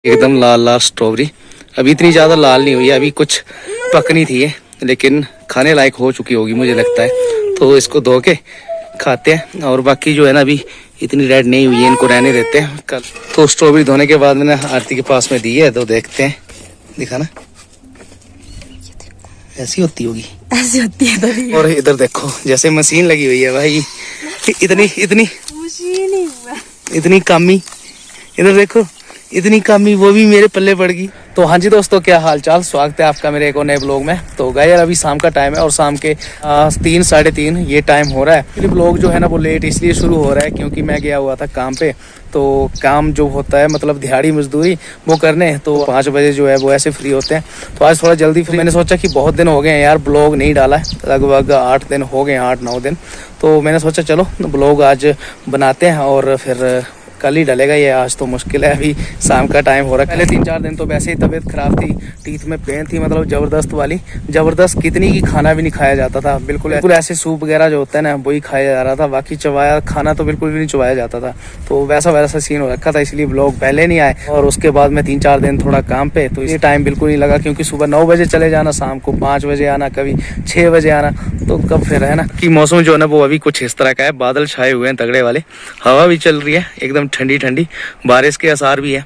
एकदम लाल लाल स्ट्रॉबेरी। अभी इतनी ज़्यादा लाल नहीं हुई है, अभी कुछ पकनी थी ये, लेकिन खाने लायक हो चुकी होगी मुझे लगता है। तो इसको धो के खाते हैं। और बाकी जो है ना अभी इतनी रेड नहीं हुई है, इनको रहने देते हैं कल। तो स्ट्रॉबेरी धोने के बाद मैंने आरती के पास में दी है, तो देखते हैं। दिखाना ऐसी होती होगी, ऐसी होती है तभी। और इधर देखो जैसे मशीन लगी हुई है भाई, इतनी इतनी मशीन ही हुआ। इतनी कामी। इधर देखो इतनी कामी, वो भी मेरे पल्ले पड़ गई। तो हाँ जी दोस्तों, क्या हाल चाल, स्वागत है आपका मेरे एक और नए ब्लॉग में। तो गाइस यार अभी शाम का टाइम है और शाम के 3 साढ़े 3 ये टाइम हो रहा है। ये ब्लॉग जो है ना वो लेट इसलिए शुरू हो रहा है क्योंकि मैं गया हुआ था काम पे। तो काम जो होता है मतलब दिहाड़ी मजदूरी वो करने, तो 5 बजे जो है वो ऐसे फ्री होते हैं। तो आज थोड़ा जल्दी फ्री। मैंने सोचा कि बहुत दिन हो गए हैं यार ब्लॉग नहीं डाला है, लगभग 8 दिन हो गए, 8-9 दिन। तो मैंने सोचा चलो ब्लॉग आज बनाते हैं और फिर कल ही डलेगा ये। आज तो मुश्किल है, अभी शाम का टाइम हो रहा है। पहले 3-4 दिन तो वैसे ही तबीयत खराब थी, टीथ में पेन थी, मतलब जबरदस्त वाली, जबरदस्त कितनी की खाना भी नहीं खाया जाता था। बिल्कुल ऐसे सूप वगैरह जो होता है ना वही खाया जा रहा था, बाकी चबाया खाना तो बिल्कुल भी नहीं चबाया जाता था। तो वैसा सीन हो रखा था, इसलिए ब्लॉग पहले नहीं आए। और उसके बाद में 3-4 दिन थोड़ा काम पे, तो ये टाइम बिल्कुल नहीं लगा क्योंकि सुबह 9 बजे चले जाना, शाम को 5 बजे आना, कभी 6 बजे आना। तो कब फिर है ना कि मौसम जो है ना वो अभी कुछ इस तरह का है, बादल छाए हुए हैं तगड़े वाले, हवा भी चल रही है एकदम ठंडी ठंडी, बारिश के आसार भी है।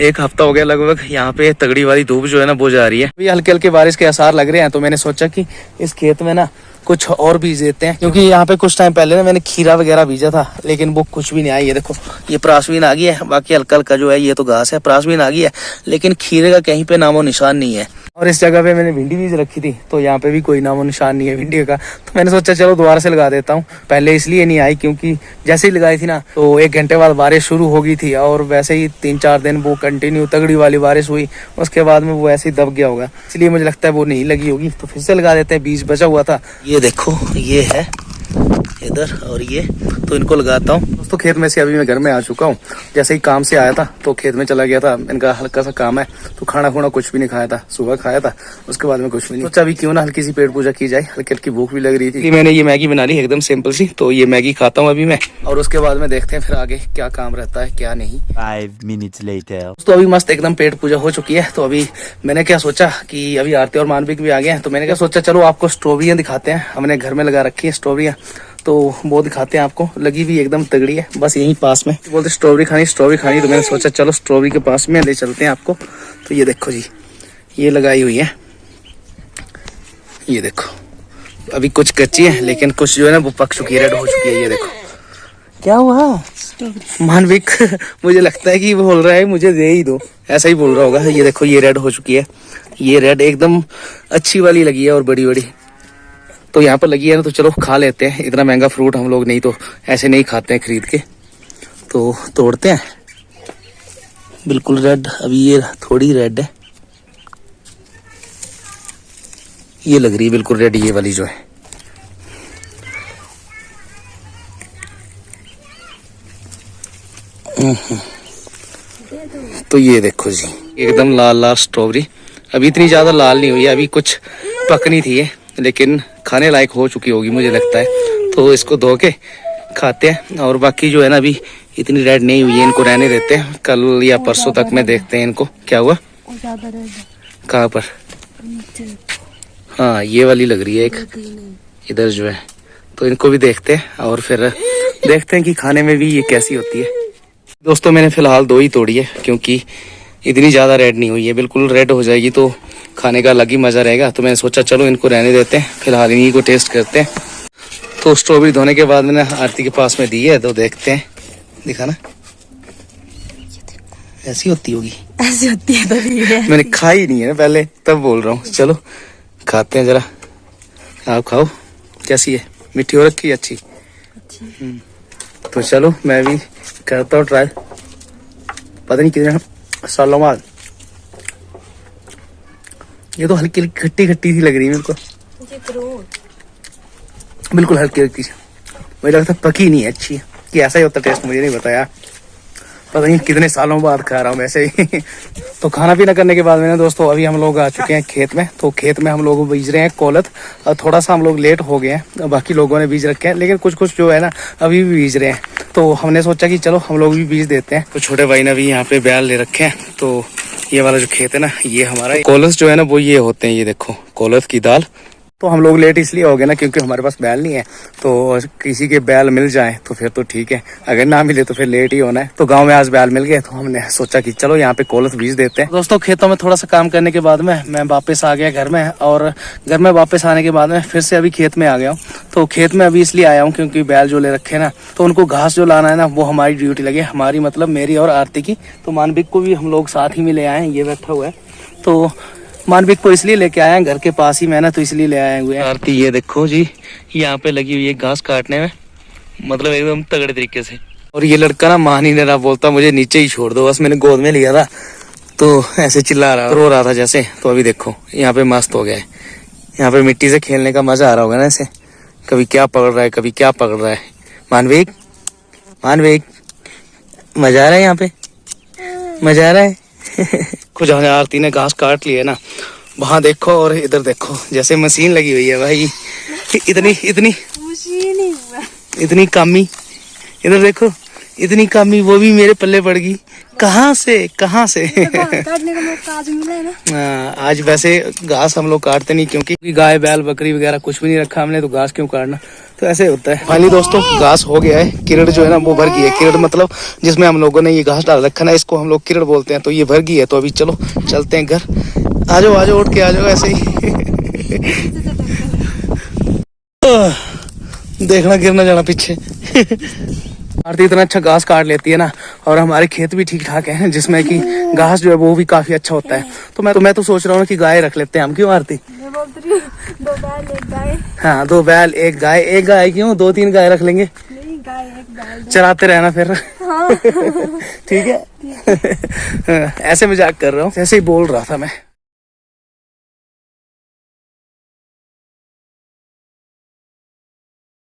1 हफ्ता हो गया लगभग यहाँ पे तगड़ी वाली धूप जो है ना वो जा रही है। अभी हल्के हल्के बारिश के आसार लग रहे हैं। तो मैंने सोचा कि इस खेत में ना कुछ और बीज देते हैं, क्योंकि यहाँ पे कुछ टाइम पहले ना मैंने खीरा वगैरह बीजा था, लेकिन वो कुछ भी नहीं आई। ये देखो ये प्रासवीन आ गई है, बाकी हल्का हल्का जो है ये तो घास है, प्रासवीन आ गई है, लेकिन खीरे का कहीं पे नामो निशान नहीं है। और इस जगह पे मैंने भिंडी बीज रखी थी, तो यहाँ पे भी कोई नामो निशान नहीं है भिंडी का। तो मैंने सोचा चलो दोबारा से लगा देता हूँ। पहले इसलिए नहीं आई क्योंकि जैसे ही लगाई थी ना तो 1 घंटे बाद बारिश शुरू हो गई थी, और वैसे ही 3-4 दिन वो कंटिन्यू तगड़ी वाली बारिश हुई, उसके बाद में वो ऐसे ही दब गया होगा, इसलिए मुझे लगता है वो नहीं लगी होगी। तो फिर से लगा देते हैं, बीज बचा हुआ था। ये देखो ये है इधर, और ये तो इनको लगाता हूँ। दोस्तों खेत में से अभी मैं घर में आ चुका हूँ। जैसे ही काम से आया था तो खेत में चला गया था, इनका हल्का सा काम है, तो खाना खुना कुछ भी नहीं खाया था, सुबह खाया था, उसके बाद में कुछ भी नहीं। सोचा अभी क्यों ना हल्की सी पेट पूजा की जाए, हल्की हल्की भूख भी लग रही थी। मैंने ये मैगी बना ली एकदम सिंपल सी, तो ये मैगी खाता हूँ अभी मैं, और उसके बाद में देखते हैं फिर आगे क्या काम रहता है क्या नहीं। 5 minutes later. तो अभी मस्त एकदम पेट पूजा हो चुकी है। तो अभी मैंने क्या सोचा कि अभी आरती और मानविक भी आ गए हैं, तो मैंने क्या सोचा चलो आपको स्ट्रॉबेरियां दिखाते हैं। हमने घर में लगा रखी है स्ट्रॉबेरियां, तो वो दिखाते हैं आपको। लगी भी एकदम तगड़ी है, बस यहीं पास में बोलते स्ट्रॉबेरी खानी, तो मैंने सोचा चलो स्ट्रॉबेरी के पास में ले चलते हैं आपको। तो ये देखो जी, ये लगाई हुई है, ये देखो अभी कुछ कच्ची है, लेकिन कुछ जो है ना वो पक चुकी है, रेड हो चुकी है। ये देखो क्या हुआ मानविक मुझे लगता है कि वो बोल रहा है मुझे दे ही दो, ऐसा ही बोल रहा होगा। ये देखो ये रेड हो चुकी है, ये रेड एकदम अच्छी वाली लगी है और बड़ी बड़ी, तो यहाँ पर लगी है ना, तो चलो खा लेते हैं। इतना महंगा फ्रूट हम लोग नहीं तो ऐसे नहीं खाते हैं खरीद के, तो तोड़ते हैं। बिल्कुल रेड, अभी ये थोड़ी रेड है, ये लग रही है बिल्कुल रेड, ये वाली जो है। तो ये देखो जी एकदम लाल लाल स्ट्रॉबेरी। अभी इतनी ज्यादा लाल नहीं हुई है, अभी कुछ पकनी थी ये, लेकिन खाने लायक हो चुकी होगी मुझे लगता है। तो इसको धो के खाते हैं। और बाकी जो है ना अभी इतनी रेड नहीं हुई है, इनको रहने देते हैं, कल या परसों तक में देखते हैं इनको क्या हुआ। कहाँ पर? हाँ ये वाली लग रही है एक इधर जो है, तो इनको भी देखते हैं और फिर देखते हैं कि खाने में भी ये कैसी होती है। दोस्तों मैंने फिलहाल 2 ही तोड़ी है, क्योंकि इतनी ज़्यादा रेड नहीं हुई है। बिल्कुल रेड हो जाएगी तो खाने का अलग ही मज़ा रहेगा, तो मैंने सोचा चलो इनको रहने देते हैं, फिलहाल इन्हीं को टेस्ट करते हैं। तो स्ट्रॉबेरी धोने के बाद मैंने आरती के पास में दी है, तो देखते हैं। दिखाना ऐसी होती होगी, ऐसी होती है तभी। मैंने खाई नहीं है ना पहले, तब बोल रहा हूँ। चलो खाते हैं जरा, आप खाओ कैसी है, मीठी हो रखी है अच्छी। तो चलो मैं भी करता हूँ ट्राई, पता नहीं कितने सालों बाद। ये तो हल्की हल्की खट्टी खट्टी सी लग रही है मेरे को, बिल्कुल हल्की हल्की। मुझे लगता है पकी नहीं है, अच्छी है कि ऐसा ही होता टेस्ट, मुझे नहीं बताया। पता नहीं कितने सालों बाद खा रहा हूँ वैसे ही। तो खाना पीना करने के बाद में ना दोस्तों अभी हम लोग आ चुके हैं खेत में। तो खेत में हम लोग बीज रहे हैं कोलथ। थोड़ा सा हम लोग लेट हो गए हैं, बाकी लोगों ने बीज रखे हैं, लेकिन कुछ कुछ जो है ना अभी भी बीज रहे हैं। तो हमने सोचा कि चलो हम लोग भी बीज देते हैं। तो छोटे भाई ने भी यहाँ पे बैल ले रखे हैं। तो ये वाला जो खेत है ना ये हमारा। कोलथ जो है ना वो ये होते हैं, ये देखो कोलथ की दाल। तो हम लोग लेट इसलिए हो गए ना क्योंकि हमारे पास बैल नहीं है। तो किसी के बैल मिल जाए तो फिर तो ठीक है, अगर ना मिले तो फिर लेट ही होना है। तो गांव में आज बैल मिल गए तो हमने सोचा कि चलो यहाँ पे कोलथ बीज देते हैं। दोस्तों खेतों में थोड़ा सा काम करने के बाद में मैं वापस आ गया घर में, और घर में वापस आने के बाद में फिर से अभी खेत में आ गया हूँ। तो खेत में अभी इसलिए आया हूँ क्योंकि बैल जो ले रखे ना तो उनको घास जो लाना है ना वो हमारी ड्यूटी लगे, हमारी मतलब मेरी और आरती की। तो मानविक को भी हम लोग साथ ही में ले आए हैं, ये बैठा हुआ है। तो मानविक को इसलिए लेके आए हैं, घर के पास ही मैं ना तो इसलिए ले आए हुए हैं। आरती ये देखो जी यहाँ पे लगी हुई है घास काटने में, मतलब एकदम तगड़े तरीके से। और ये लड़का ना मान ही नहीं रहा, बोलता मुझे नीचे ही छोड़ दो, बस मैंने गोद में लिया था तो ऐसे चिल्ला रहा रो रहा था जैसे। तो अभी देखो यहाँ पे मस्त हो गया है, यहाँ पे मिट्टी से खेलने का मजा आ रहा होगा ना ऐसे, कभी क्या पकड़ रहा है कभी क्या पकड़ रहा है। मानविक मानविक मजा आ रहा है यहाँ पे, मजा आ रहा है। कुछ आरती ने घास काट ली है ना, वहां देखो और इधर देखो जैसे मशीन लगी हुई है भाई। इतनी इतनी मशीन ही हुआ। इतनी कामी, इधर देखो इतनी कामी वो भी मेरे पल्ले पड़ गई। कहाँ से काटने का मौका आज मिला है ना। आज वैसे घास हम लोग काटते नहीं क्योंकि गाय बैल बकरी वगैरह कुछ भी नहीं रखा हमने, तो घास क्यों काटना। तो ऐसे होता है। फाइनली दोस्तों घास हो गया है, किरड़ जो है ना वो भर गई है। किरड़ मतलब जिसमें हम लोगों ने ये घास डाल रखा ना, इसको हम लोग किरड़ बोलते हैं। तो ये भर गई है, तो अभी चलो चलते हैं घर। आ जाओ उठ के आ जाओ ऐसे ही। देखना गिरना जाना पीछे। आरती इतना अच्छा घास काट लेती है ना, और हमारे खेत भी ठीक ठाक है जिसमें कि घास जो है वो भी काफी अच्छा होता है। तो मैं तो सोच रहा हूँ कि गाय रख लेते हैं हम, क्यों आरती? मैं बोल रही हूँ 2 बैल 1 गाय। हाँ 2 बैल 1 गाय। 1 गाय क्यों, 2-3 गाय रख लेंगे, नहीं गाय 1 बैल। चराते रहना फिर। हाँ। ठीक है। ऐसे मजाक कर रहा हूँ, ऐसे ही बोल रहा था मैं।